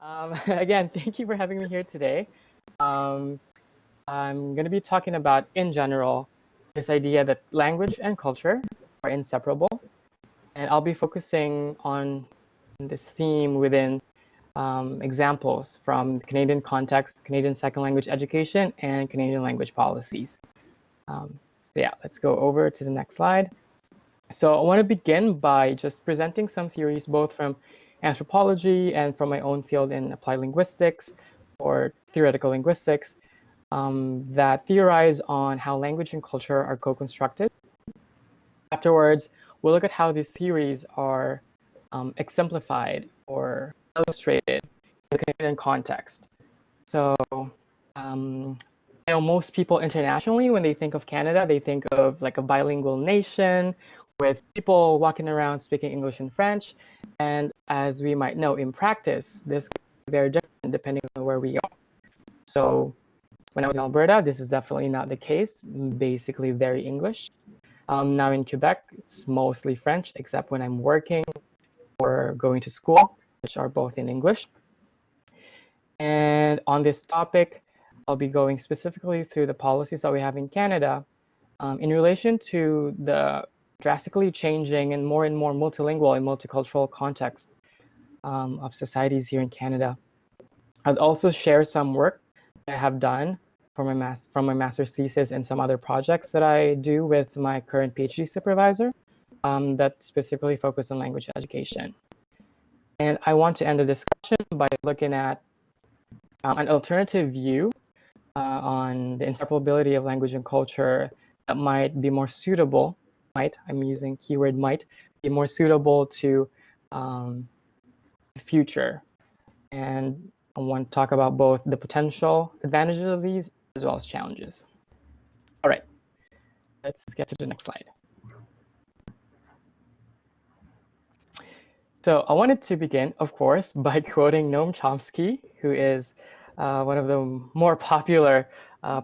Again, thank you for having me here today. Um, I'm going to be talking about, in general, this idea that language and culture are inseparable. And I'll be focusing on this theme within examples from the Canadian context, Canadian second language education, and Canadian language policies. Yeah, let's go over to the next slide. So I want to begin by just presenting some theories, both from anthropology and from my own field in applied linguistics or theoretical linguistics, that theorize on how language and culture are co-constructed. Afterwards, we'll look at how these theories are exemplified or illustrated in the Canadian context. So I know most people internationally, when they think of Canada, they think of like a bilingual nation with people walking around speaking English and French. And as we might know, in practice, this can be very different depending on where we are. So when I was in Alberta, this is definitely not the case, basically very English. Now in Quebec, it's mostly French, except when I'm working or going to school, which are both in English. And on this topic, I'll be going specifically through the policies that we have in Canada in relation to the drastically changing and more multilingual and multicultural context of societies here in Canada. I'll also share some work that I have done from my master's thesis and some other projects that I do with my current PhD supervisor that specifically focus on language education. And I want to end the discussion by looking at an alternative view on the inseparability of language and culture that might be more suitable, I'm using keyword might, be more suitable to the future. And I want to talk about both the potential advantages of these as well as challenges. All right, let's get to the next slide. So I wanted to begin, of course, by quoting Noam Chomsky, who is one of the more popular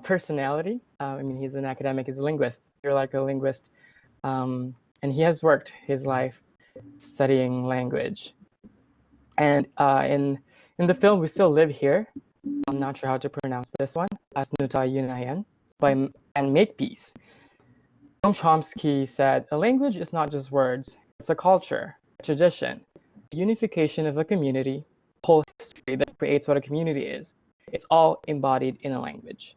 personality. I mean, he's an academic, he's a linguist. You're like a linguist. And he has worked his life studying language. And in the film We Still Live Here, I'm not sure how to pronounce this one, Asnuta Yunayan, by And Makepeace. Noam Chomsky said, a language is not just words, it's a culture, a tradition, a unification of a community, a whole history that creates what a community is. It's all embodied in a language.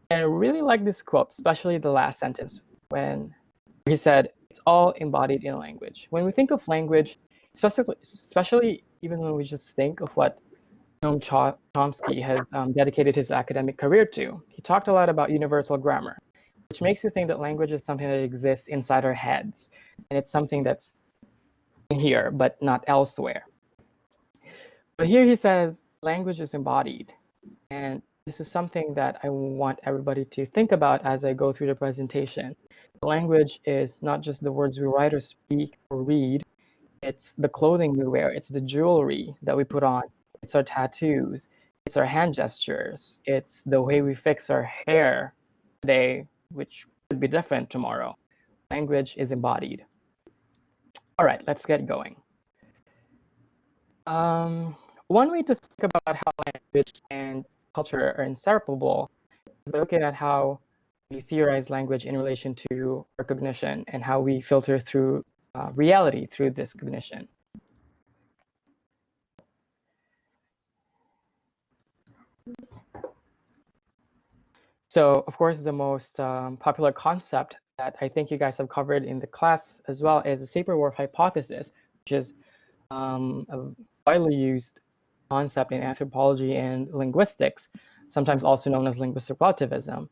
And I really like this quote, especially the last sentence, when he said, it's all embodied in a language. When we think of language, especially even when we just think of what Noam Chomsky has dedicated his academic career to, he talked a lot about universal grammar, which makes you think that language is something that exists inside our heads, and it's something that's in here, but not elsewhere. But here he says, language is embodied, and this is something that I want everybody to think about as I go through the presentation. Language is not just the words we write or speak or read, it's the clothing we wear, it's the jewelry that we put on, it's our tattoos, it's our hand gestures, it's the way we fix our hair today, which could be different tomorrow. Language is embodied. All right, let's get going. One way to think about how language and culture are inseparable is looking at how we theorize language in relation to our cognition and how we filter through reality through this cognition. So, of course, the most popular concept that I think you guys have covered in the class as well is the Sapir-Whorf hypothesis, which is a widely used concept in anthropology and linguistics, sometimes also known as linguistic relativism,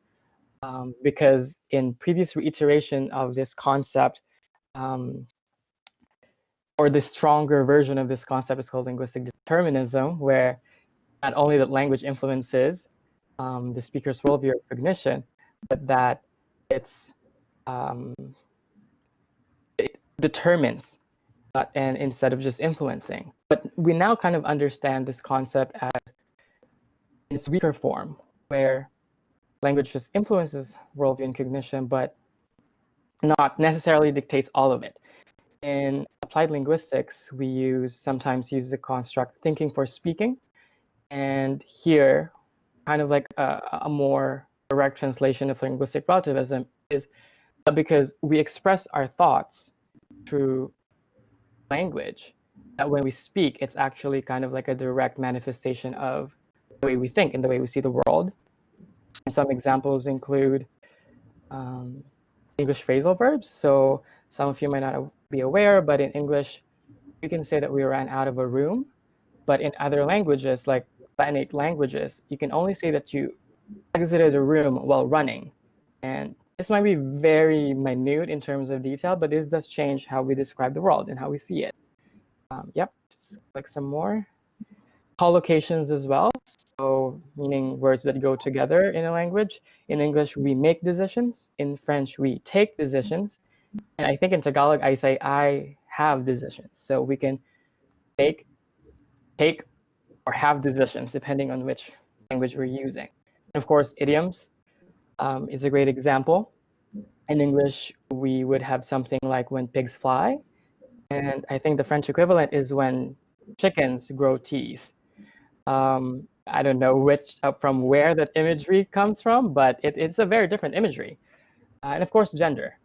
because in previous reiteration of this concept, or the stronger version of this concept is called linguistic determinism, where not only that language influences the speaker's worldview or cognition, but that it determines and instead of just influencing. But we now kind of understand this concept as its weaker form, where language just influences worldview and cognition, but not necessarily dictates all of it. In applied linguistics, we sometimes use the construct thinking for speaking, And here, kind of like a more direct translation of linguistic relativism is that because we express our thoughts through language, that when we speak, it's actually kind of like a direct manifestation of the way we think and the way we see the world. And some examples include English phrasal verbs. So some of you might not be aware, but in English, you can say that we ran out of a room. But in other languages, like Latinate languages, you can only say that you exited a room while running. And this might be very minute in terms of detail, but this does change how we describe the world and how we see it. Yep, just click some more. Collocations as well, so meaning words that go together in a language. In English, we make decisions. In French, we take decisions. And I think in Tagalog, I say I have decisions. So we can take, or have decisions, depending on which language we're using. And of course, idioms is a great example. In English, we would have something like when pigs fly. And I think the French equivalent is when chickens grow teeth. I don't know from where that imagery comes from, but it's a very different imagery. And of course, gender.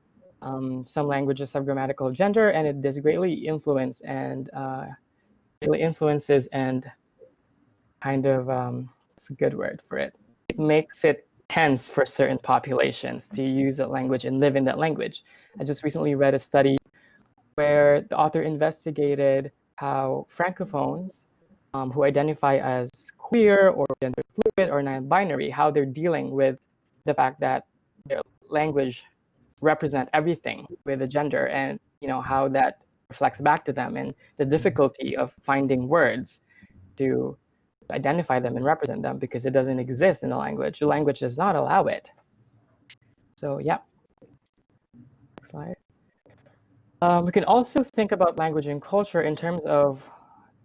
Some languages have grammatical gender, and it does greatly influences and kind of, it's a good word for it. It makes it tense for certain populations to use that language and live in that language. I just recently read a study where the author investigated how Francophones who identify as queer or gender fluid or non-binary, how they're dealing with the fact that their language represent everything with a gender, and how that reflects back to them, and the difficulty of finding words to identify them and represent them because it doesn't exist in the language. The language does not allow it. So yeah. Next slide. We can also think about language and culture in terms of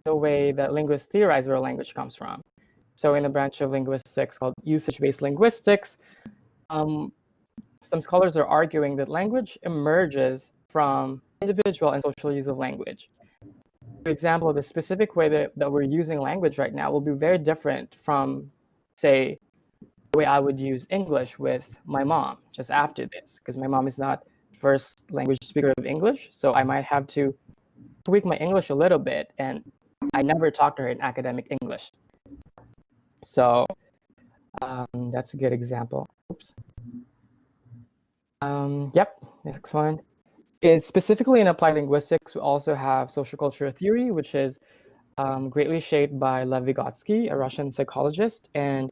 the way that linguists theorize where a language comes from. So in a branch of linguistics called usage-based linguistics, some scholars are arguing that language emerges from individual and social use of language. For example, the specific way that we're using language right now will be very different from, say, the way I would use English with my mom just after this, because my mom is not first language speaker of English, so I might have to tweak my English a little bit, and I never talked to her in academic English. So that's a good example. Oops. Yep, next one. Specifically in applied linguistics, we also have social cultural theory, which is greatly shaped by Lev Vygotsky, a Russian psychologist. And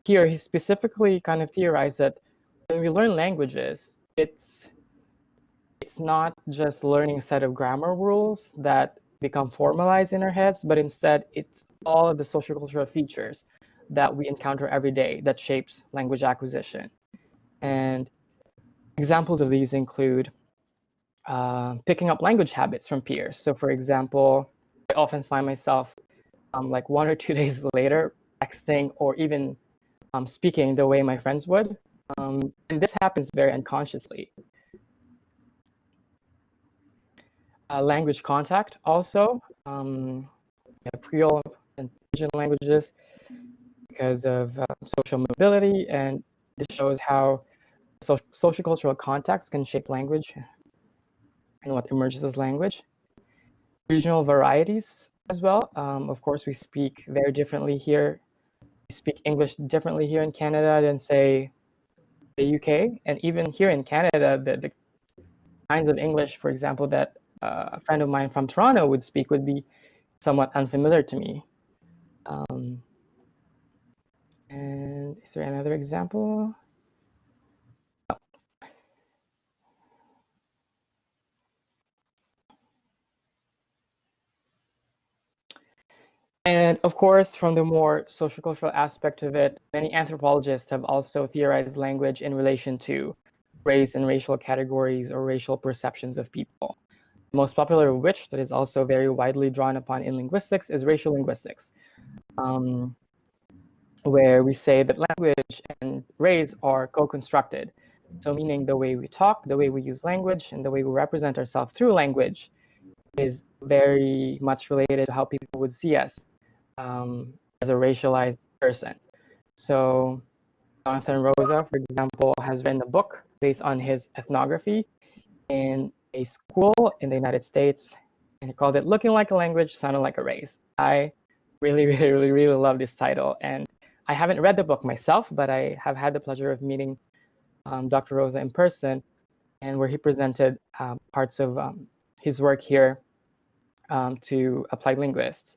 here he specifically kind of theorized that when we learn languages, it's not just learning a set of grammar rules that become formalized in our heads, but instead it's all of the social cultural features that we encounter every day that shapes language acquisition. And examples of these include picking up language habits from peers. So for example, I often find myself like 1 or 2 days later texting or even speaking the way my friends would. And this happens very unconsciously. Language contact also, Creole and Pidgin languages because of social mobility, and this shows how social cultural context can shape language and what emerges as language. Regional varieties as well. Of course, we speak very differently here. We speak English differently here in Canada than, say, the UK. And even here in Canada, the kinds of English, for example, that a friend of mine from Toronto would speak would be somewhat unfamiliar to me. And is there another example? Oh. And of course, from the more social cultural aspect of it, many anthropologists have also theorized language in relation to race and racial categories or racial perceptions of people. The most popular of which, that is also very widely drawn upon in linguistics, is racial linguistics, where we say that language and race are co-constructed. So meaning the way we talk, the way we use language, and the way we represent ourselves through language is very much related to how people would see us as a racialized person. So Jonathan Rosa, for example, has written a book based on his ethnography in a school in the United States, and he called it "Looking Like a Language, Sounding Like a Race." I really love this title, and I haven't read the book myself, but I have had the pleasure of meeting Dr. Rosa in person, and where he presented parts of his work here to applied linguists.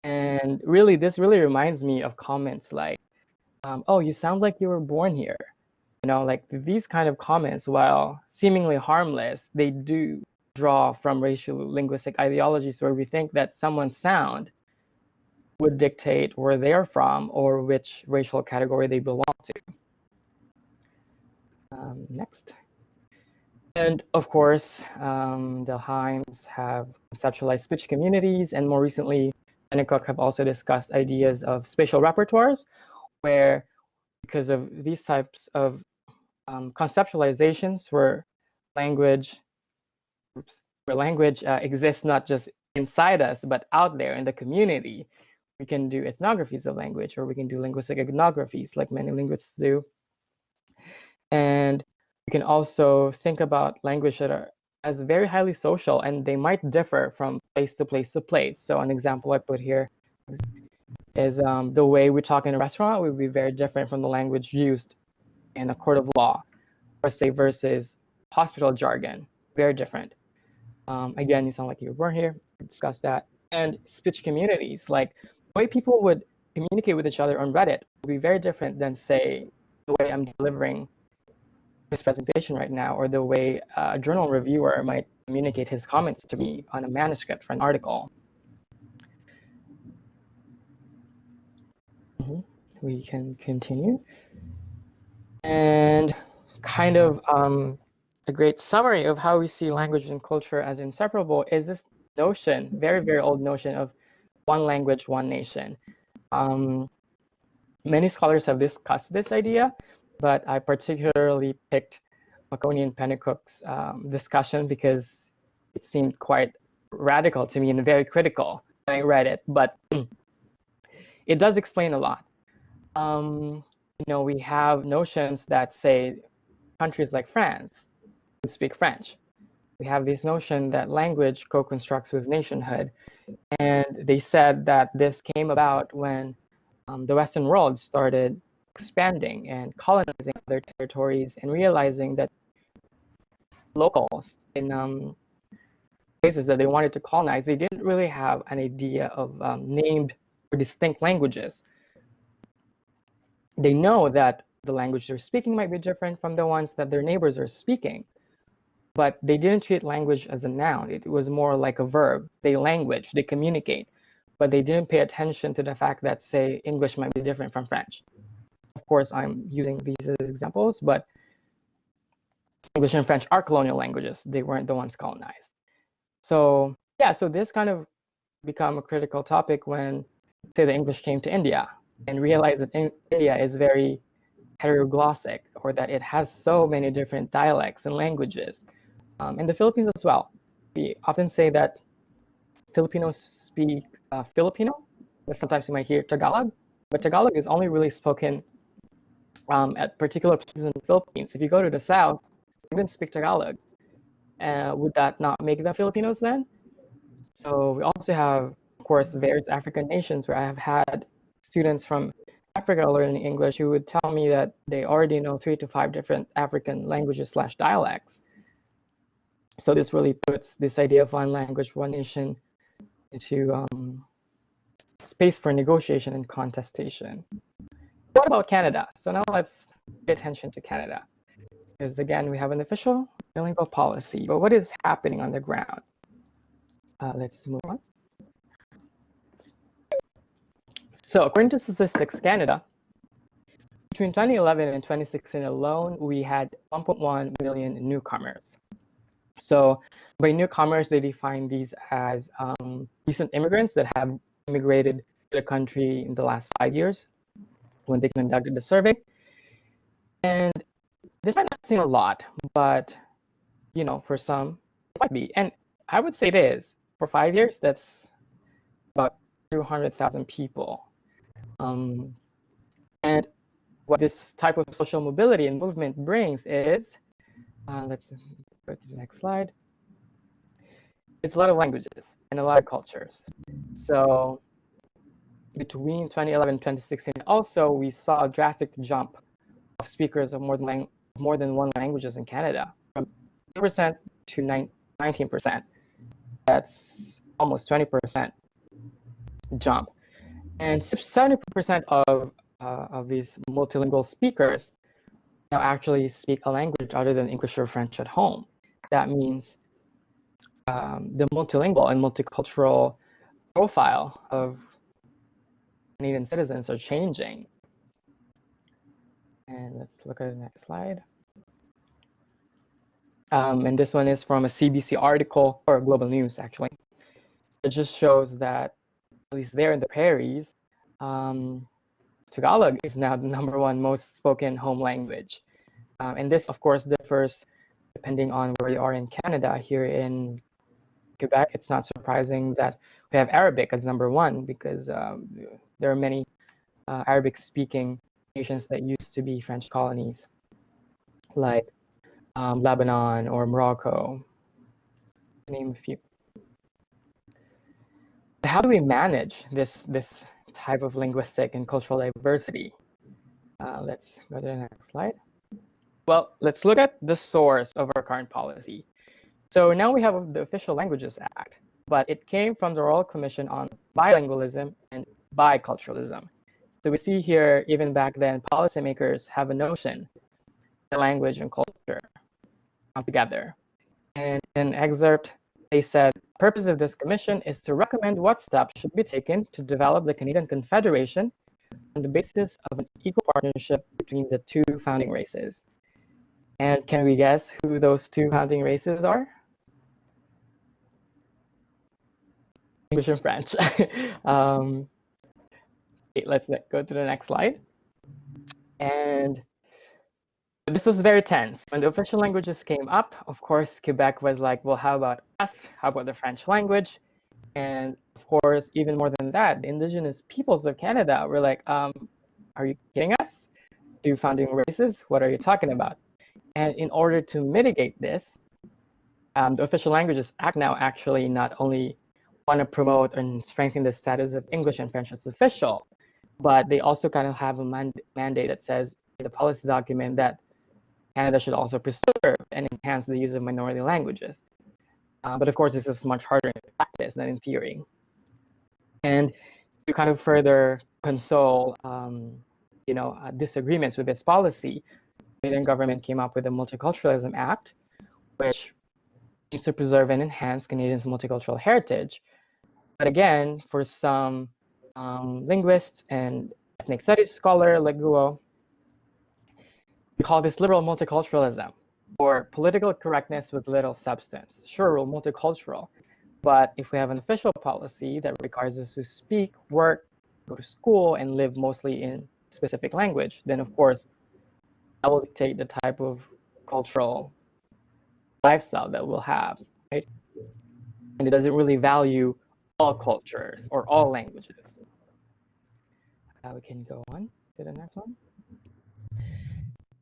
And really, this really reminds me of comments like, "Oh, you sound like you were born here." You know, like these kind of comments, while seemingly harmless, they do draw from racial linguistic ideologies where we think that someone's sound would dictate where they're from or which racial category they belong to. Next. And of course, the Heims have conceptualized speech communities, and more recently, Ben and Cook have also discussed ideas of spatial repertoires, where because of these types of conceptualizations where language exists not just inside us, but out there in the community, we can do ethnographies of language, or we can do linguistic ethnographies like many linguists do. And we can also think about language that are as very highly social, and they might differ from place to place to place. So an example I put here is the way we talk in a restaurant would be very different from the language used in a court of law, or say versus hospital jargon, very different. Again, you sound like you were born here. We discussed that. And speech communities, like the way people would communicate with each other on Reddit would be very different than, say, the way I'm delivering this presentation right now, or the way a journal reviewer might communicate his comments to me on a manuscript for an article. We can continue. And kind of a great summary of how we see language and culture as inseparable is this notion, very old notion of one language, one nation. Many scholars have discussed this idea, but I particularly picked Maconi and Pennicook's discussion because it seemed quite radical to me and very critical when I read it, but it does explain a lot. You know, we have notions that say countries like France would speak French. We have this notion that language co-constructs with nationhood, and they said that this came about when the Western world started expanding and colonizing other territories and realizing that locals in places that they wanted to colonize, they didn't really have an idea of named or distinct languages. They know that the language they're speaking might be different from the ones that their neighbors are speaking, but they didn't treat language as a noun. It was more like a verb. They language, they communicate, but they didn't pay attention to the fact that, say, English might be different from French. Of course, I'm using these as examples, but English and French are colonial languages. They weren't the ones colonized. So yeah, so this kind of become a critical topic when, say, the English came to India and realized that India is very heteroglossic, or that it has so many different dialects and languages. In the Philippines as well, we often say that Filipinos speak Filipino, but sometimes you might hear Tagalog, but Tagalog is only really spoken at particular places in the Philippines. If you go to the south, they didn't speak Tagalog. Would that not make them Filipinos then? So we also have, of course, various African nations where I have had students from Africa learning English who would tell me that they already know 3 to 5 different African languages / dialects. So this really puts this idea of one language, one nation into space for negotiation and contestation. What about Canada? So now let's pay attention to Canada, because again, we have an official bilingual policy, but what is happening on the ground? Let's move on. So according to Statistics Canada, between 2011 and 2016 alone, we had 1.1 million newcomers. So by newcomers, they define these as recent immigrants that have immigrated to the country in the last 5 years when they conducted the survey. And this might not seem a lot, but you know, for some, it might be. And I would say it is. For 5 years, that's about 200,000 people. And what this type of social mobility and movement brings is, let's go to the next slide. It's a lot of languages and a lot of cultures. So between 2011 and 2016, also we saw a drastic jump of speakers of more than one languages in Canada, from 2% to 19%. That's almost 20% jump. And 70% of these multilingual speakers now actually speak a language other than English or French at home. That means the multilingual and multicultural profile of Canadian citizens are changing. And let's look at the next slide. And this one is from a CBC article, or Global News actually. It just shows that, at least there in the prairies, Tagalog is now the #1 most spoken home language. And this, of course, differs depending on where you are in Canada. Here in Quebec, it's not surprising that we have Arabic as #1 because there are many Arabic-speaking nations that used to be French colonies, like Lebanon or Morocco, to name a few. But how do we manage this type of linguistic and cultural diversity? Let's go to the next slide. Well, let's look at the source of our current policy. So now we have the Official Languages Act, but it came from the Royal Commission on Bilingualism and Biculturalism. So we see here, even back then, policymakers have a notion that language and culture come together. And in an excerpt, they said, the purpose of this commission is to recommend what steps should be taken to develop the Canadian Confederation on the basis of an equal partnership between the two founding races. And can we guess who those two founding races are? English and French. Okay, let's go to the next slide. And this was very tense. When the official languages came up, of course, Quebec was like, well, how about us? How about the French language? And of course, even more than that, the Indigenous peoples of Canada were like, are you kidding us? Two founding races? What are you talking about? And in order to mitigate this, the Official Languages Act now actually not only want to promote and strengthen the status of English and French as official, but they also kind of have a mandate that says in the policy document that Canada should also preserve and enhance the use of minority languages. But of course, this is much harder in practice than in theory. And to kind of further console, disagreements with this policy, the Canadian government came up with the Multiculturalism Act, which aims to preserve and enhance Canadians' multicultural heritage. But again, for some linguists and ethnic studies scholar like Guo, we call this liberal multiculturalism, or political correctness with little substance. Sure, we're multicultural, but if we have an official policy that requires us to speak, work, go to school, and live mostly in specific language, then of course, that will dictate the type of cultural lifestyle that we'll have, right? And it doesn't really value all cultures or all languages. We can go on to the next one.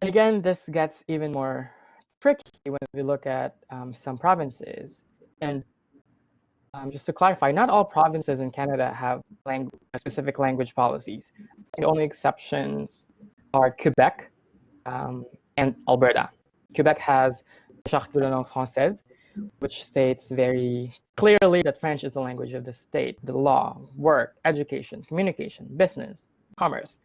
And again, this gets even more tricky when we look at some provinces. And just to clarify, not all provinces in Canada have specific language policies. The only exceptions are Québec and Alberta. Québec has charte de la langue française, which states very clearly that French is the language of the state, the law, work, education, communication, business, commerce,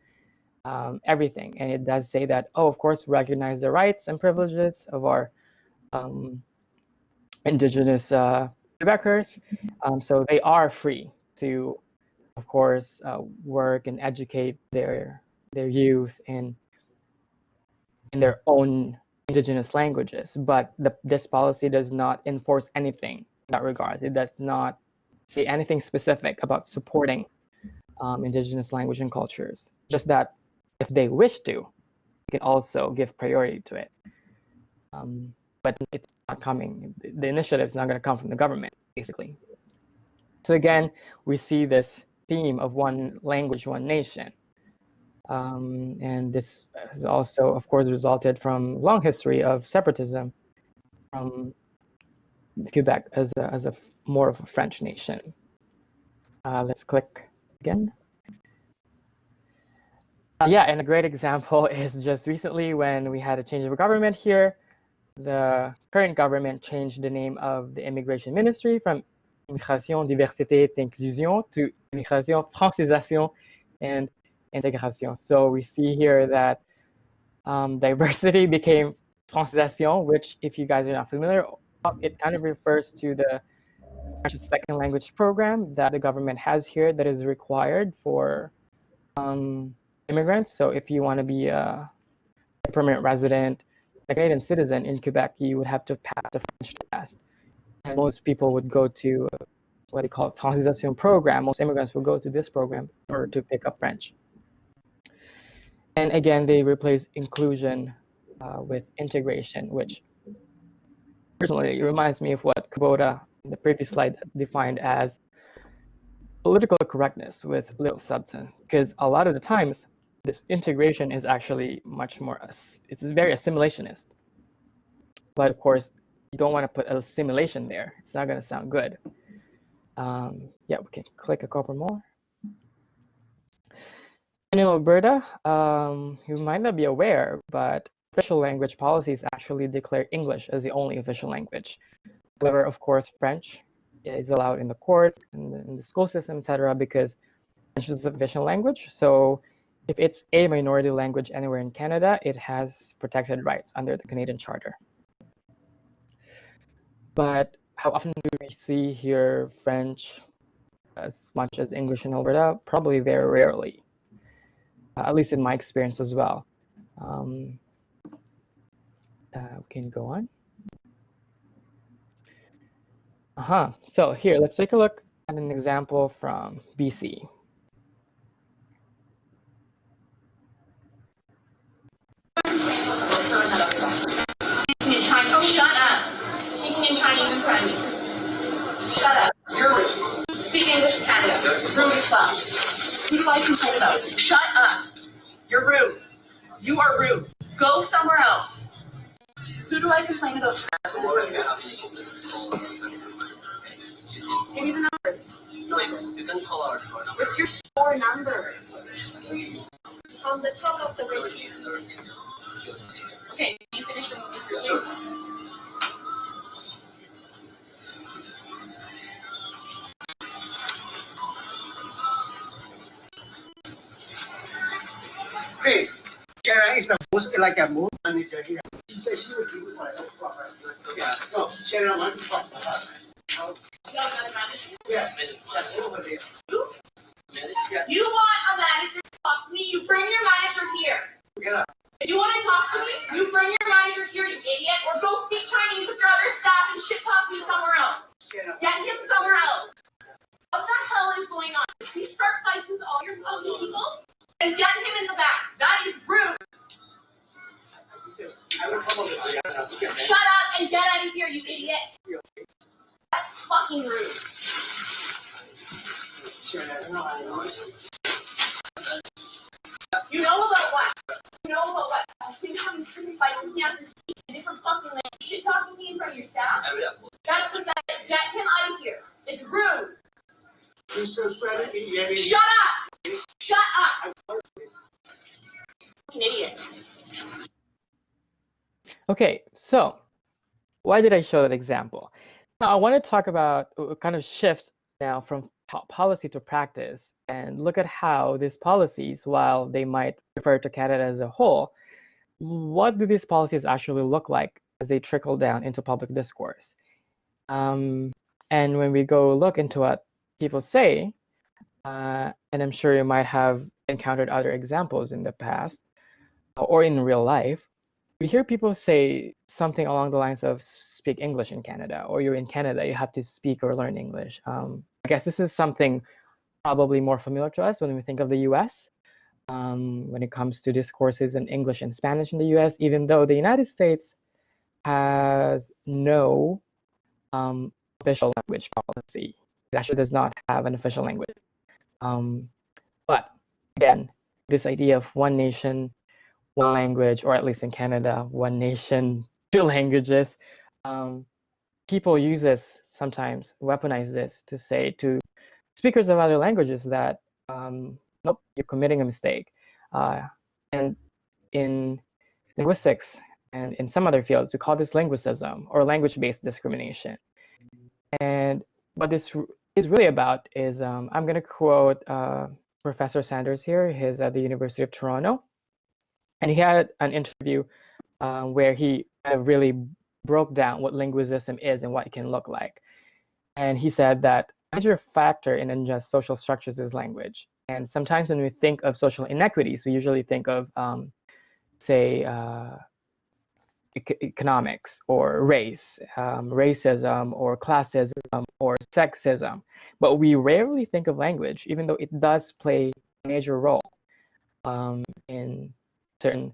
everything. And it does say that, of course, recognize the rights and privileges of our Indigenous Quebecers. So they are free to, of course, work and educate their youth in their own Indigenous languages. But this policy does not enforce anything in that regard. It does not say anything specific about supporting Indigenous language and cultures. Just that if they wish to, they can also give priority to it. But it's not coming. The initiative is not going to come from the government, basically. So again, we see this theme of one language, one nation. And this has also, of course, resulted from long history of separatism from Quebec as a more of a French nation. Let's click again. Yeah, and a great example is just recently when we had a change of government here. The current government changed the name of the immigration ministry from Immigration, Diversité et Inclusion to Immigration, Francisation, and Intégration. So we see here that diversity became Francisation, which, if you guys are not familiar, it kind of refers to the French as second language program that the government has here that is required for immigrants. So if you want to be a permanent resident, a Canadian citizen in Quebec, you would have to pass the French test. And most people would go to what they call Francisation program. Most immigrants would go to this program in order to pick up French. And again, they replace inclusion with integration, which personally reminds me of what Kubota in the previous slide defined as political correctness with little substance. Because a lot of the times, this integration is actually much more, it's very assimilationist. But of course, you don't want to put assimilation there. It's not going to sound good. Yeah, we can click a couple more. In Alberta, you might not be aware, but official language policies actually declare English as the only official language. However, of course, French is allowed in the courts, in the school system, etc., because French is the official language. So if it's a minority language anywhere in Canada, it has protected rights under the Canadian Charter. But how often do we see here French as much as English in Alberta? Probably very rarely, at least in my experience as well. We can go on. So here, let's take a look at an example from BC. Shut up. Speaking in Chinese is Chinese. Shut up. You're rude. Speak English in Canada. Rude as fuck. Who do I complain about? Shut up. You're rude. You are rude. Go somewhere else. Who do I complain about? Give me the number. What's your store number? On the top of the list. Okay, you finish your Hey, Sharon is like a mood manager here. She said she would give it for us. Yeah. No, Sharon wants to talk to her. You have another manager? Yes, that's over there. You want a manager to talk to me? You bring your manager here. Yeah. If you want to talk to me, you bring your manager here, you idiot, or go speak Chinese with your other staff and shit talk me somewhere else. Get him somewhere else. What the hell is going on? You start fights with all your fucking people and get him in the back. That is rude. Shut up and get out of here, you idiot. That's fucking rude. You know about what? You know about what? I think having freaking fights with me after speaking a different fucking language, shit talking me in front of your staff. That's what that is. Get him out of here. It's rude. Shut up! Shut up! Fucking idiot. Okay, so why did I show that example? Now I want to talk about kind of shift now from policy to practice and look at how these policies, while they might refer to Canada as a whole, what do these policies actually look like as they trickle down into public discourse? And when we go look into what people say, and I'm sure you might have encountered other examples in the past or in real life, we hear people say something along the lines of speak English in Canada, or you're in Canada, you have to speak or learn English. I guess this is something probably more familiar to us when we think of the US, when it comes to discourses in English and Spanish in the US, even though the United States has no official language policy. It actually does not have an official language. But again, this idea of one nation, one language, or at least in Canada, one nation, two languages. People use this sometimes, weaponize this to say to speakers of other languages that, nope, you're committing a mistake. And in linguistics and in some other fields, we call this linguicism or language-based discrimination. And what this is really about is, I'm going to quote Professor Sanders here. He's at the University of Toronto. And he had an interview where he really broke down what linguicism is and what it can look like. And he said that a major factor in unjust social structures is language. And sometimes when we think of social inequities, we usually think of, say, economics or race, racism or classism or sexism. But we rarely think of language, even though it does play a major role in certain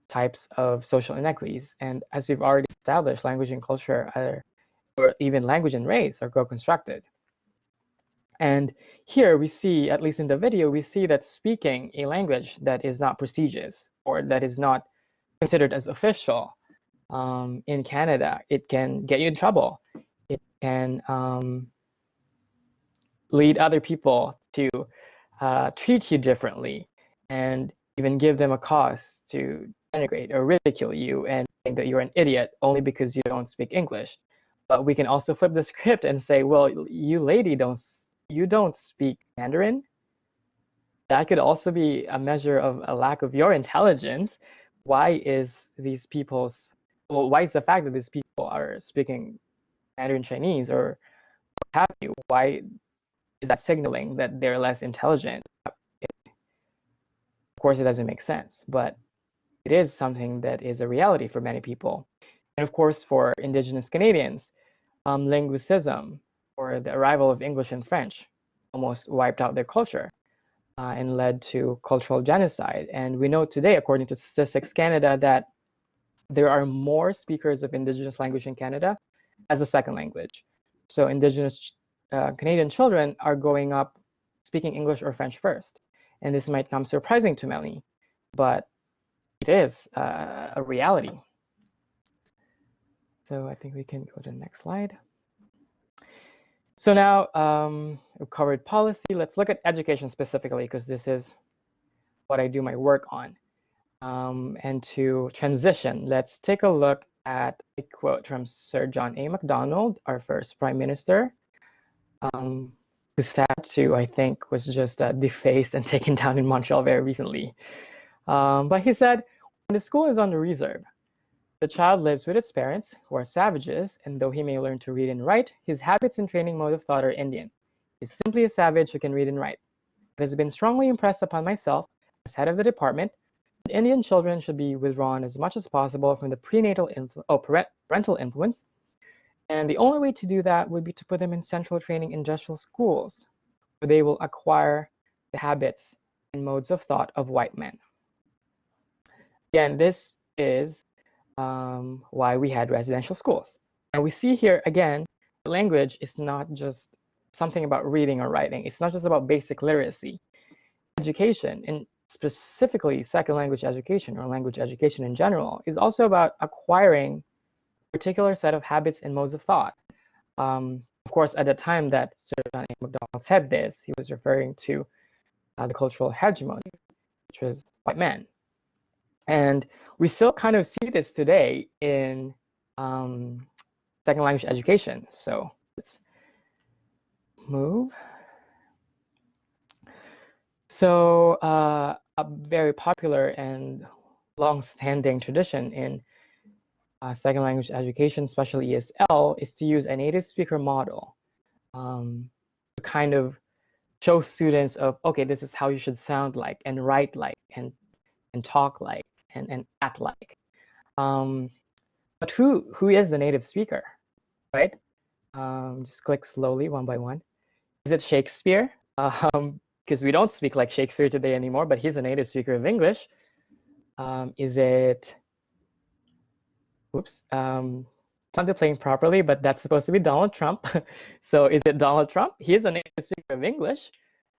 types of social inequities. And as we've already established, language and culture are, or even language and race are co-constructed. And here we see, at least in the video, we see that speaking a language that is not prestigious or that is not considered as official in Canada, it can get you in trouble. It can lead other people to treat you differently and even give them a cause to denigrate or ridicule you and think that you're an idiot only because you don't speak English. But we can also flip the script and say, well, you lady, you don't speak Mandarin. That could also be a measure of a lack of your intelligence. Why is the fact that these people are speaking Mandarin Chinese or what have you, why is that signaling that they're less intelligent? Of course, it doesn't make sense, but it is something that is a reality for many people. And of course, for Indigenous Canadians, linguicism, or the arrival of English and French, almost wiped out their culture and led to cultural genocide. And we know today, according to Statistics Canada, that there are more speakers of Indigenous language in Canada as a second language. So Indigenous Canadian children are growing up speaking English or French first. And this might come surprising to many, but it is a reality. So I think we can go to the next slide. So now we've covered policy. Let's look at education specifically, because this is what I do my work on. And to transition, let's take a look at a quote from Sir John A. Macdonald, our first Prime Minister, whose statue, I think, was just defaced and taken down in Montreal very recently. But he said, when the school is under reserve, the child lives with its parents, who are savages, and though he may learn to read and write, his habits and training mode of thought are Indian. He is simply a savage who can read and write. It has been strongly impressed upon myself, as head of the department, that Indian children should be withdrawn as much as possible from the parental influence, and the only way to do that would be to put them in central training industrial schools, where they will acquire the habits and modes of thought of white men. Again, this is why we had residential schools. And we see here, again, language is not just something about reading or writing. It's not just about basic literacy. Education, and specifically second language education or language education in general, is also about acquiring a particular set of habits and modes of thought. Of course, at the time that Sir John A. Macdonald said this, he was referring to the cultural hegemony, which was white men. And we still kind of see this today in second language education. So let's move. So a very popular and long-standing tradition in second language education, especially ESL, is to use a native speaker model to kind of show students of, okay, this is how you should sound like and write like and talk like and act like. But who is the native speaker, right? Just click slowly one by one. Is it Shakespeare? Because we don't speak like Shakespeare today anymore, but he's a native speaker of English. Is it, oops, it's not playing properly, but that's supposed to be Donald Trump. So is it Donald Trump? He is a native speaker of English,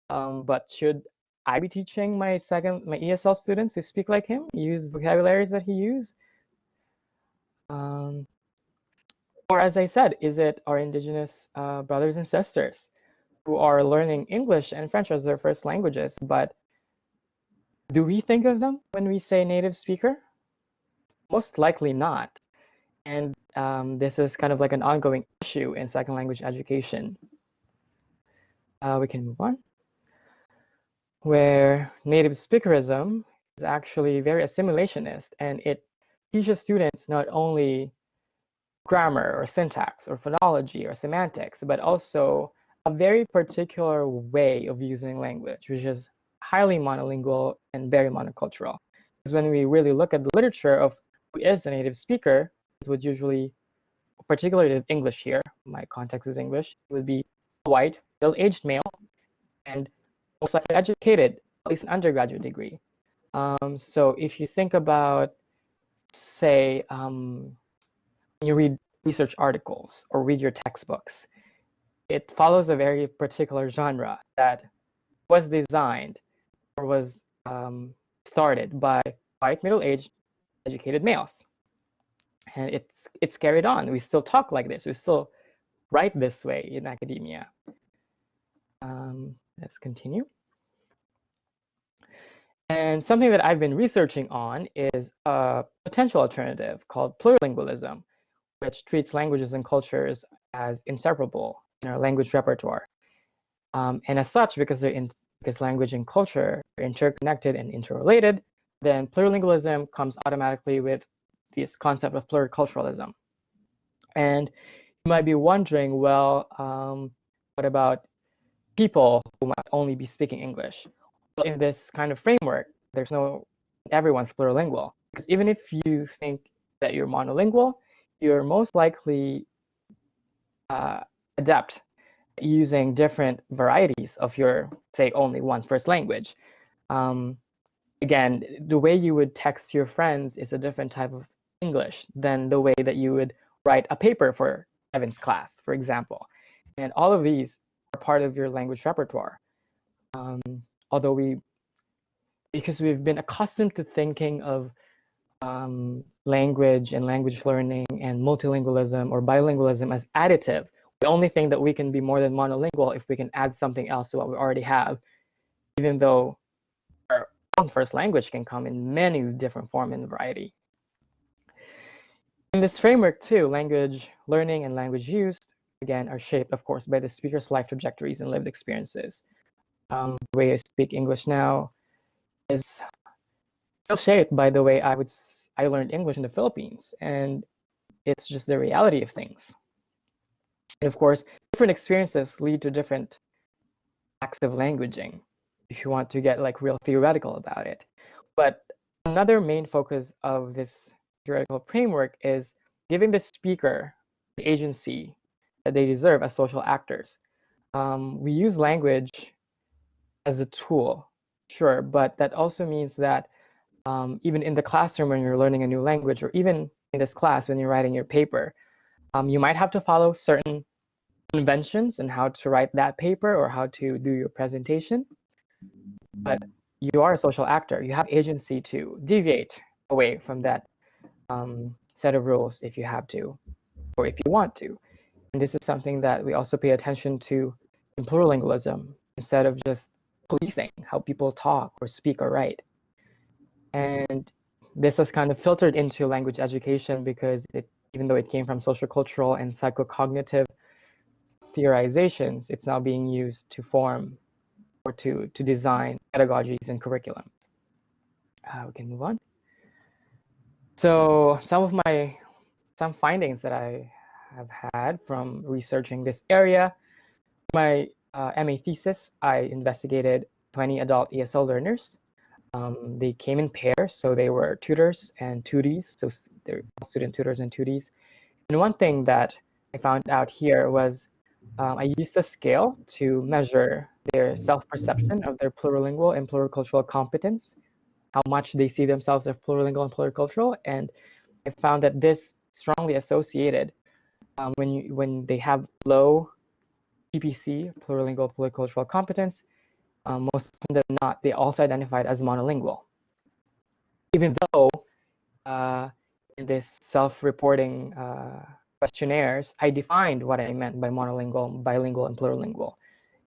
but should I be teaching my ESL students to speak like him, use vocabularies that he used? Or as I said, is it our Indigenous brothers and sisters who are learning English and French as their first languages, but do we think of them when we say native speaker? Most likely not. And this is kind of like an ongoing issue in second language education. We can move on. Where native speakerism is actually very assimilationist, and it teaches students not only grammar or syntax or phonology or semantics, but also a very particular way of using language, which is highly monolingual and very monocultural. Because when we really look at the literature of who is a native speaker, it would usually, particularly English here, my context is English, it would be a white, middle-aged male, and most likely educated, at least an undergraduate degree. So if you think about, say, when you read research articles or read your textbooks, it follows a very particular genre that was designed or was started by white, middle-aged, educated males. And it's carried on. We still talk like this. We still write this way in academia. Let's continue. And something that I've been researching on is a potential alternative called plurilingualism, which treats languages and cultures as inseparable in our language repertoire. And as such, because language and culture are interconnected and interrelated, then plurilingualism comes automatically with this concept of pluriculturalism. And you might be wondering, well, what about people who might only be speaking English? Well, in this kind of framework, everyone's plurilingual. Because even if you think that you're monolingual, you're most likely adept at using different varieties of your, say, only one first language. Again, the way you would text your friends is a different type of English than the way that you would write a paper for Evan's class, for example. And all of these are part of your language repertoire. Because we've been accustomed to thinking of language and language learning and multilingualism or bilingualism as additive. We only think that we can be more than monolingual if we can add something else to what we already have, even though our own first language can come in many different forms and variety. In this framework too, language learning and language use, again, are shaped, of course, by the speaker's life trajectories and lived experiences. The way I speak English now is still shaped by the way I learned English in the Philippines, and it's just the reality of things. And of course, different experiences lead to different acts of languaging, if you want to get like real theoretical about it. But another main focus of this theoretical framework is giving the speaker the agency that they deserve as social actors. We use language as a tool, sure, but that also means that even in the classroom when you're learning a new language, or even in this class when you're writing your paper, you might have to follow certain conventions in how to write that paper or how to do your presentation. But you are a social actor. You have agency to deviate away from that set of rules if you have to, or if you want to. And this is something that we also pay attention to in plurilingualism, instead of just policing how people talk or speak or write. And this has kind of filtered into language education because even though it came from social cultural and psychocognitive theorizations, it's now being used to form or to design pedagogies and curriculums. We can move on. So some findings that I have had from researching this area. My MA thesis, I investigated 20 adult ESL learners. They came in pairs, so they were tutors and tutees, so they're student tutors and tutees. And one thing that I found out here was I used a scale to measure their self-perception of their plurilingual and pluricultural competence, how much they see themselves as plurilingual and pluricultural, and I found that this strongly associated when they have low PPC, plurilingual pluricultural competence, most than not, they also identified as monolingual. Even though in this self-reporting questionnaires, I defined what I meant by monolingual, bilingual, and plurilingual.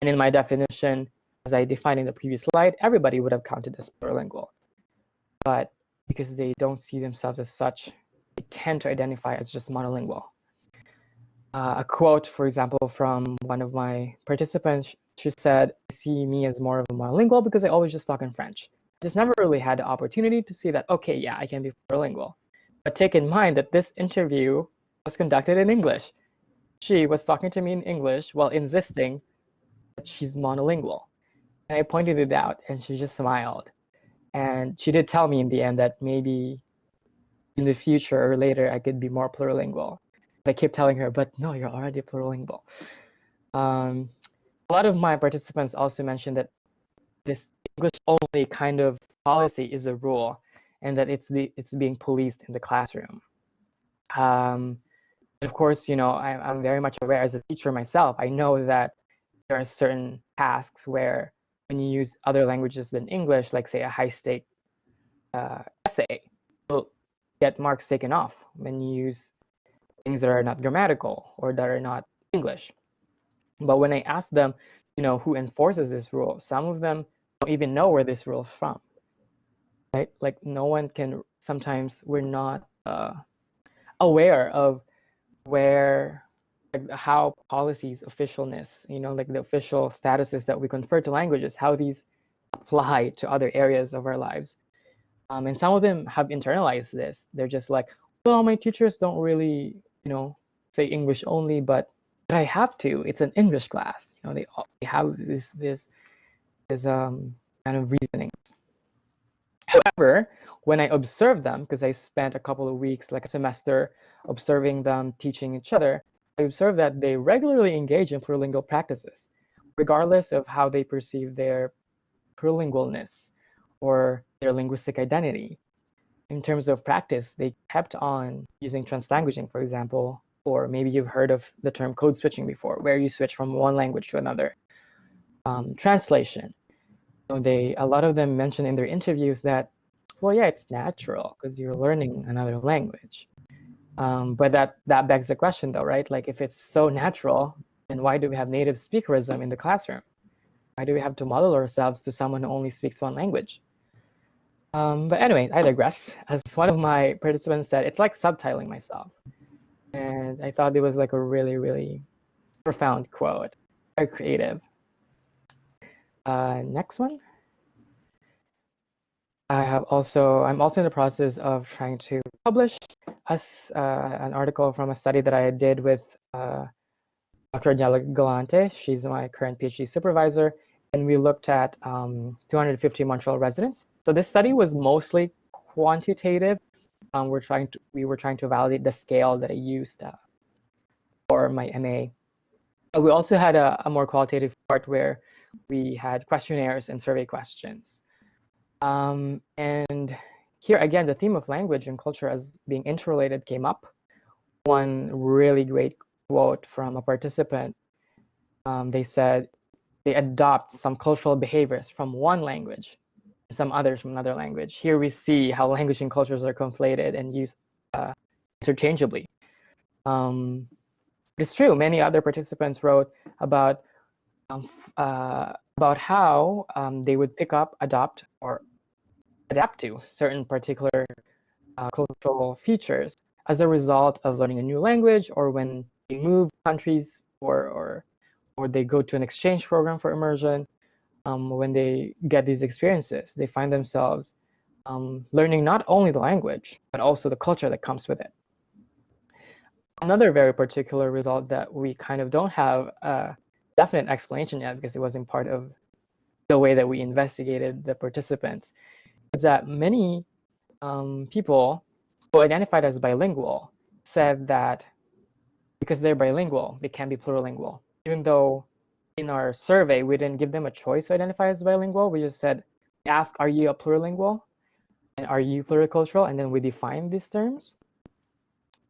And in my definition, as I defined in the previous slide, everybody would have counted as plurilingual. But because they don't see themselves as such, they tend to identify as just monolingual. A quote, for example, from one of my participants, she said, "I see me as more of a monolingual because I always just talk in French. I just never really had the opportunity to see that, okay, yeah, I can be plurilingual." But take in mind that this interview was conducted in English. She was talking to me in English while insisting that she's monolingual. And I pointed it out and she just smiled. And she did tell me in the end that maybe in the future or later I could be more plurilingual. I kept telling her, but no, you're already plurilingual. A lot of my participants also mentioned that this English-only kind of policy is a rule, and that it's being policed in the classroom. Of course, you know, I'm very much aware as a teacher myself. I know that there are certain tasks where when you use other languages than English, like say a high-stake essay, you'll get marks taken off when you use things that are not grammatical or that are not English. But when I ask them, you know, who enforces this rule, some of them don't even know where this rule is from, right? Like no one can, sometimes we're not aware of where, like, how policies, officialness, you know, like the official statuses that we confer to languages, how these apply to other areas of our lives. And some of them have internalized this. They're just like, well, my teachers don't really, you know, say English only, but I have to. It's an English class. You know, they have this kind of reasonings. However, when I observed them, because I spent a couple of weeks, like a semester, observing them teaching each other, I observed that they regularly engage in plurilingual practices, regardless of how they perceive their plurilingualness or their linguistic identity. In terms of practice, they kept on using translanguaging, for example, or maybe you've heard of the term code switching before, where you switch from one language to another. Translation. A lot of them mention in their interviews that, well, yeah, it's natural because you're learning another language. But that begs the question, though, right? Like, if it's so natural, then why do we have native speakerism in the classroom? Why do we have to model ourselves to someone who only speaks one language? But anyway, I digress. As one of my participants said, it's like subtitling myself. And I thought it was like a really, really profound quote, very creative. Next one. I'm also in the process of trying to publish an article from a study that I did with Dr. Dela Cruz. She's my current PhD supervisor, and we looked at 250 Montreal residents. So this study was mostly quantitative. We were trying to validate the scale that I used for my MA. But we also had a more qualitative part where we had questionnaires and survey questions. And here again, the theme of language and culture as being interrelated came up. One really great quote from a participant. They said they adopt some cultural behaviors from one language, some others from another language. Here we see how language and cultures are conflated and used interchangeably. It's true. Many other participants wrote about how they would pick up, adopt, or adapt to certain particular cultural features as a result of learning a new language, or when they move countries, or they go to an exchange program for immersion. When they get these experiences, they find themselves learning not only the language, but also the culture that comes with it. Another very particular result that we kind of don't have a definite explanation yet, because it wasn't part of the way that we investigated the participants, is that many people who identified as bilingual said that because they're bilingual, they can be plurilingual. Even though in our survey, we didn't give them a choice to identify as bilingual. We just said, ask, are you a plurilingual? And are you pluricultural? And then we define these terms.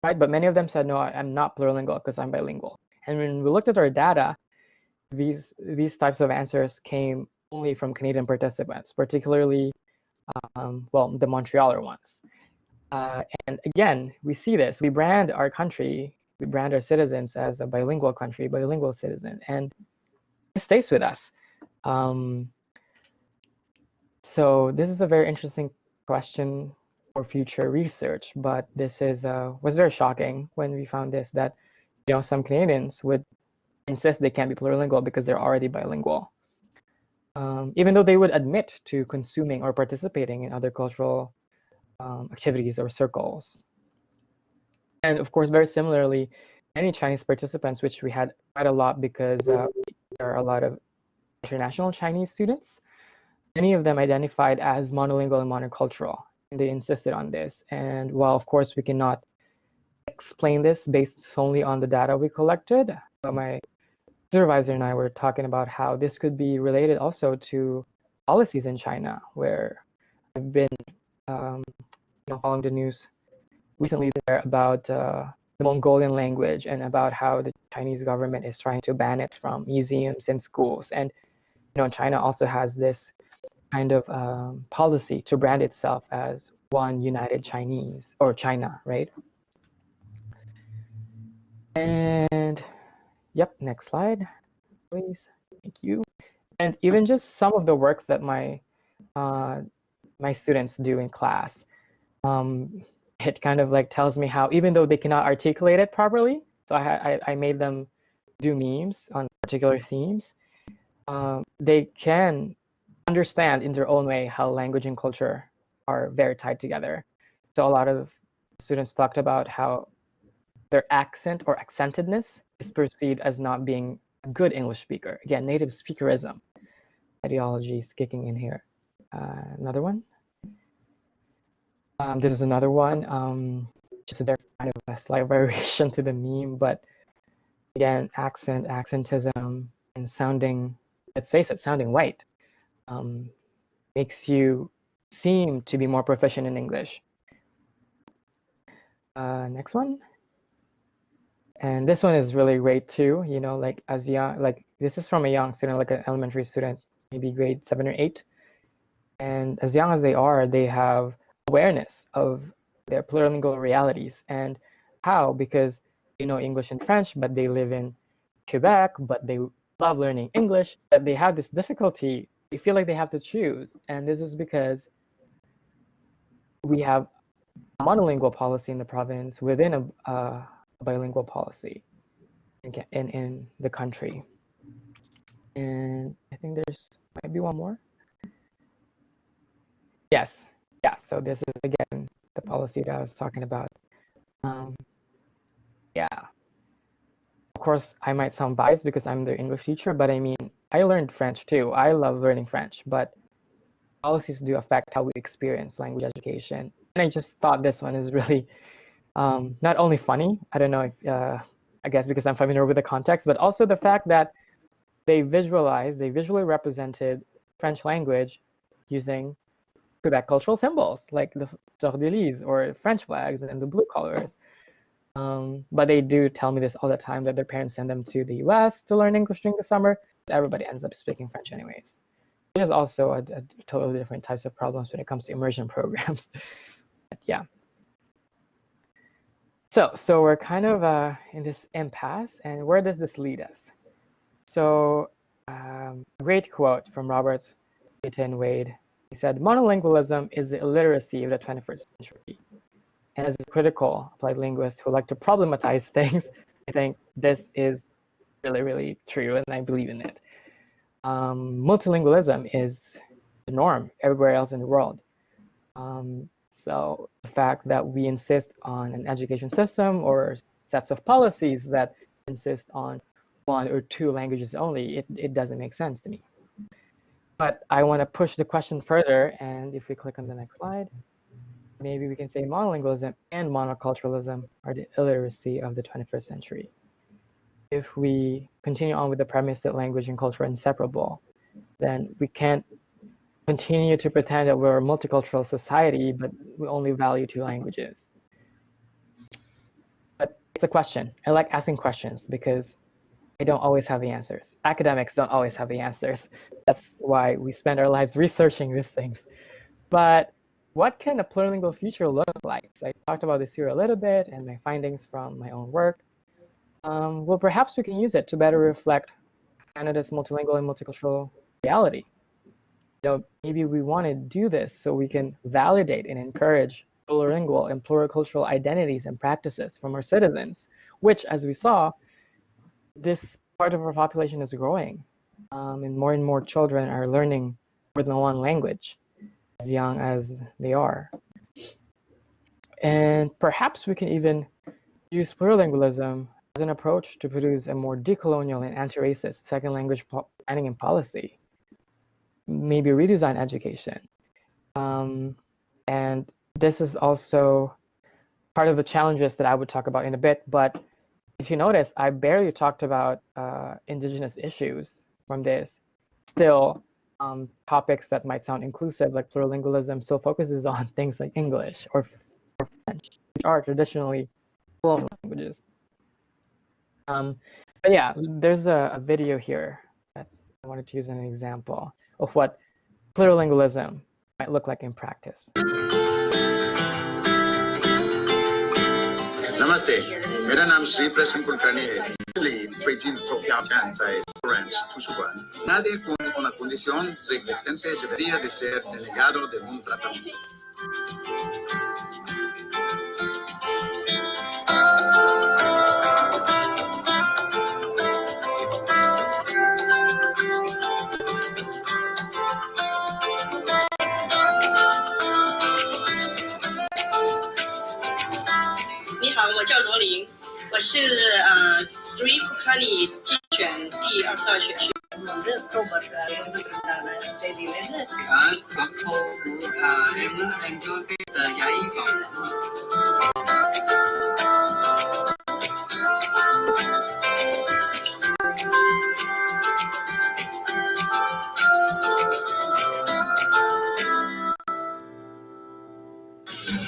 Right? But many of them said, no, I'm not plurilingual because I'm bilingual. And when we looked at our data, these types of answers came only from Canadian participants, particularly, well, the Montrealer ones. And again, we see this. We brand our country, we brand our citizens as a bilingual country, bilingual citizen, and it stays with us. So this is a very interesting question for future research, but this is was very shocking when we found this, that some Canadians would insist they can't be plurilingual because they're already bilingual, even though they would admit to consuming or participating in other cultural activities or circles. And of course, very similarly, many Chinese participants, which we had quite a lot because there are a lot of international Chinese students, many of them identified as monolingual and monocultural, and they insisted on this. And while of course we cannot explain this based solely on the data we collected, but my supervisor and I were talking about how this could be related also to policies in China, where I've been following the news recently there about the Mongolian language and about how the Chinese government is trying to ban it from museums and schools. And China also has this kind of policy to brand itself as one united Chinese, or China, right? And yep, next slide, please. Thank you. And even just some of the works that my students do in class, it kind of like tells me how, even though they cannot articulate it properly, so I made them do memes on particular themes, they can understand in their own way how language and culture are very tied together. So a lot of students talked about how their accent or accentedness is perceived as not being a good English speaker. Again, native speakerism ideologies kicking in here. Another one. This is another one, just a kind of a slight variation to the meme, but again, accent, accentism, and sounding, let's face it, sounding white makes you seem to be more proficient in English. Next one. And this one is really great too, like as young, like this is from a young student, like an elementary student, maybe grade 7 or 8. And as young as they are, they have awareness of their plurilingual realities. And how? Because they know English and French, but they live in Quebec, but they love learning English, but they have this difficulty. They feel like they have to choose. And this is because we have a monolingual policy in the province within a bilingual policy in the country. And I think there's might be one more. Yes, yeah, so this is again the policy that I was talking about. Yeah, of course I might sound biased because I'm the English teacher, but I mean, I learned French too. I love learning French, but policies do affect how we experience language education. And I just thought this one is really not only funny, I don't know if, I guess because I'm familiar with the context, but also the fact that they visually represented French language using Quebec cultural symbols like the fleur de lis or French flags and the blue colors. But they do tell me this all the time, that their parents send them to the US to learn English during the summer, but everybody ends up speaking French anyways. Which is also a totally different types of problems when it comes to immersion programs. But yeah. So we're kind of in this impasse, and where does this lead us? So a great quote from Robert Wade. He said, "Monolingualism is the illiteracy of the 21st century." And as a critical applied linguist who like to problematize things, I think this is really, really true, and I believe in it. Multilingualism is the norm everywhere else in the world. So the fact that we insist on an education system or sets of policies that insist on 1 or 2 languages only, it doesn't make sense to me. But I want to push the question further, and if we click on the next slide, maybe we can say monolingualism and monoculturalism are the illiteracy of the 21st century. If we continue on with the premise that language and culture are inseparable, then we can't continue to pretend that we're a multicultural society, but we only value 2 languages. But it's a question. I like asking questions because I don't always have the answers. Academics don't always have the answers. That's why we spend our lives researching these things. But what can a plurilingual future look like? So I talked about this here a little bit and my findings from my own work. Well, perhaps we can use it to better reflect Canada's multilingual and multicultural reality. Maybe we want to do this so we can validate and encourage plurilingual and pluricultural identities and practices from our citizens, which, as we saw, this part of our population is growing, and more children are learning more than one language as young as they are. And perhaps we can even use plurilingualism as an approach to produce a more decolonial and anti-racist second language planning and policy. Maybe redesign education. And this is also part of the challenges that I would talk about in a bit, but if you notice, I barely talked about Indigenous issues from this. Still, topics that might sound inclusive, like plurilingualism, still focuses on things like English or French, which are traditionally colonial languages. But yeah, there's a video here that I wanted to use as an example of what plurilingualism might look like in practice. Namaste. मेरा नाम श्री प्रसन्न कुलकर्णी है. Fui confianza French, nadie con una condición preexistente debería de ser delegado de un tratamiento. Sri Pukani 精选第22学士。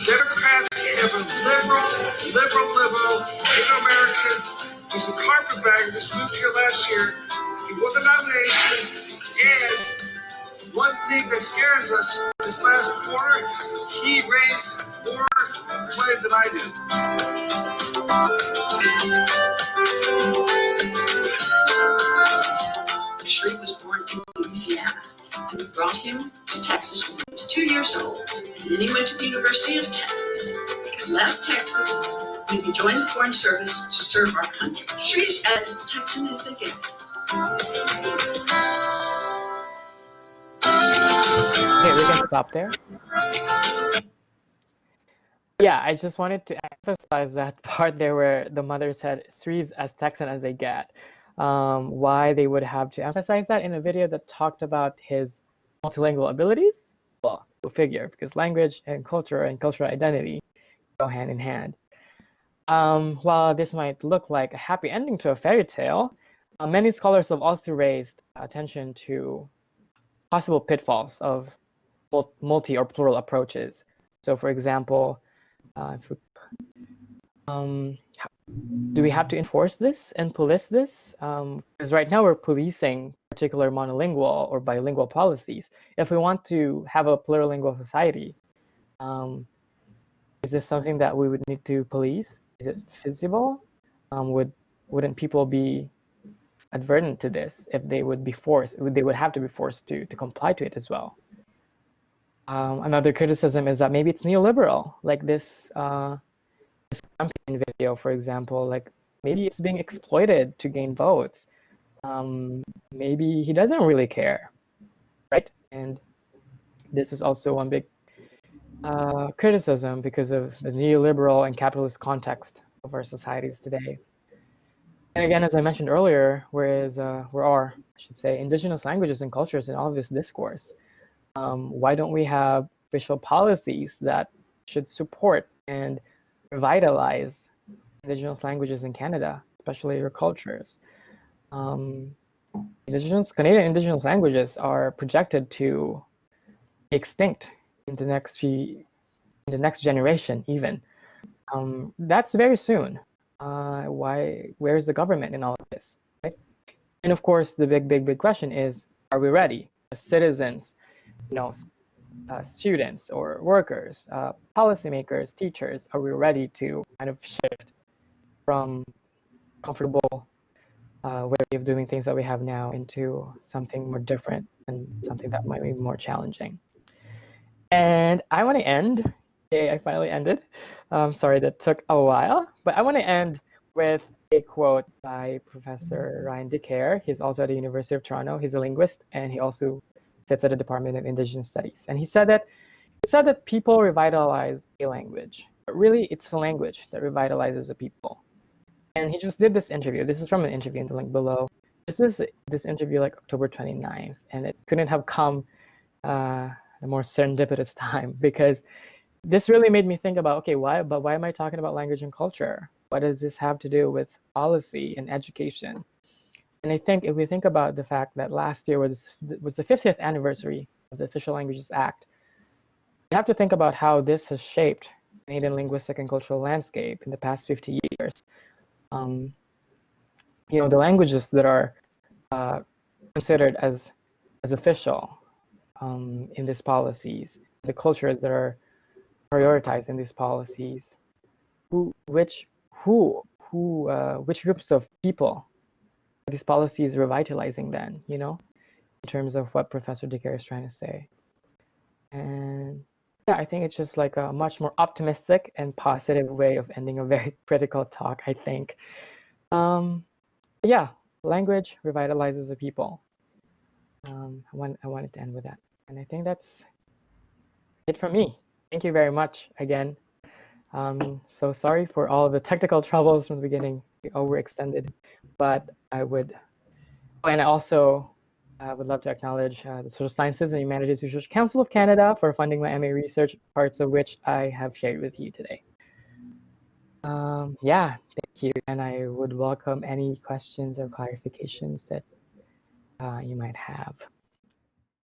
Democrats have a liberal American. He's a carpetbagger, just moved here last year. He won the nomination, and one thing that scares us this last quarter, he raised more money than I did. Sri was born in Louisiana, and we brought him to Texas when he was 2 years old. And then he went to the University of Texas, left Texas, and he joined the Foreign Service to serve our country. Shri's as Texan as they get. Okay, we can stop there. Yeah, I just wanted to emphasize that part there where the mother said Sri's as Texan as they get. Why they would have to emphasize that in a video that talked about his multilingual abilities? Well, go figure, because language and cultural identity go hand in hand. While this might look like a happy ending to a fairy tale, many scholars have also raised attention to possible pitfalls of multi or plural approaches. So, for example, do we have to enforce this and police this? Because right now we're policing particular monolingual or bilingual policies. If we want to have a plurilingual society, is this something that we would need to police? Is it feasible? Wouldn't people be advertent to this if they would be forced? They would have to be forced to comply to it as well. Another criticism is that maybe it's neoliberal, like this campaign video, for example. Like maybe it's being exploited to gain votes. Maybe he doesn't really care, right? And this is also one big criticism because of the neoliberal and capitalist context of our societies today. And again, as I mentioned earlier, where are, I should say, indigenous languages and cultures in all of this discourse? Why don't we have official policies that should support and revitalize indigenous languages in Canada, especially your cultures? Canadian indigenous languages are projected to be extinct in the next generation even. That's very soon. Where's the government in all of this, right? And of course, the big question is, are we ready as citizens, you know, students or workers, policymakers, teachers, are we ready to kind of shift from comfortable way of doing things that we have now into something more different and something that might be more challenging? And I want to end, okay, I finally ended. Sorry, that took a while, but I want to end with a quote by Professor Ryan DeCare. He's also at the University of Toronto. He's a linguist, and he also sits at the Department of Indigenous Studies. And he said that people revitalize a language, but really it's the language that revitalizes a people. And he just did this interview. This is from an interview in the link below. This interview like October 29th, and it couldn't have come a more serendipitous time, because this really made me think about, okay, why am I talking about language and culture? What does this have to do with policy and education? And I think if we think about the fact that last year was the 50th anniversary of the Official Languages Act, you have to think about how this has shaped Canadian linguistic and cultural landscape in the past 50 years. You know, the languages that are considered as official in these policies, the cultures that are prioritized in these policies, which groups of people are these policies revitalizing then, you know, in terms of what Professor DeCare is trying to say. And yeah, I think it's just like a much more optimistic and positive way of ending a very critical talk, I think. Yeah, language revitalizes a people. I wanted to end with that. And I think that's it from me. Thank you very much again. So sorry for all the technical troubles from the beginning. We overextended, but I also would love to acknowledge the Social Sciences and Humanities Research Council of Canada for funding my MA research, parts of which I have shared with you today. Yeah, thank you. And I would welcome any questions or clarifications that you might have.